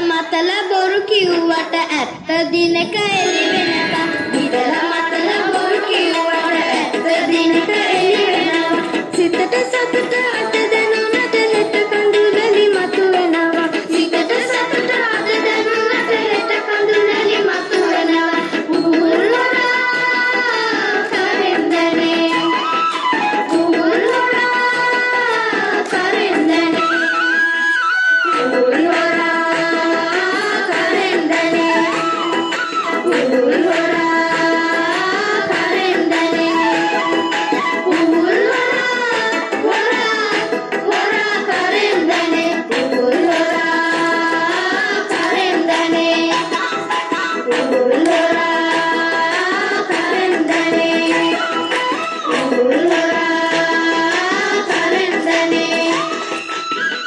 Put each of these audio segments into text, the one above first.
මතල බොරු කිව්වට ඇත්ත දිනක එළි වෙනවා. හිතලා මතල බොරු කිව්වට ඇත්ත දිනක එළි වෙනවා. සිතට සතුට අත දැනුණට හෙට කඳුලලි මතුවෙනවා. සිතට සතුට අත දැනුණට හෙට කඳුලලි මතුවෙනවා. උහුල්වනා කරෙන්දනේ උහුල්වනා කරෙන්දනේ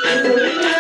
Thank you.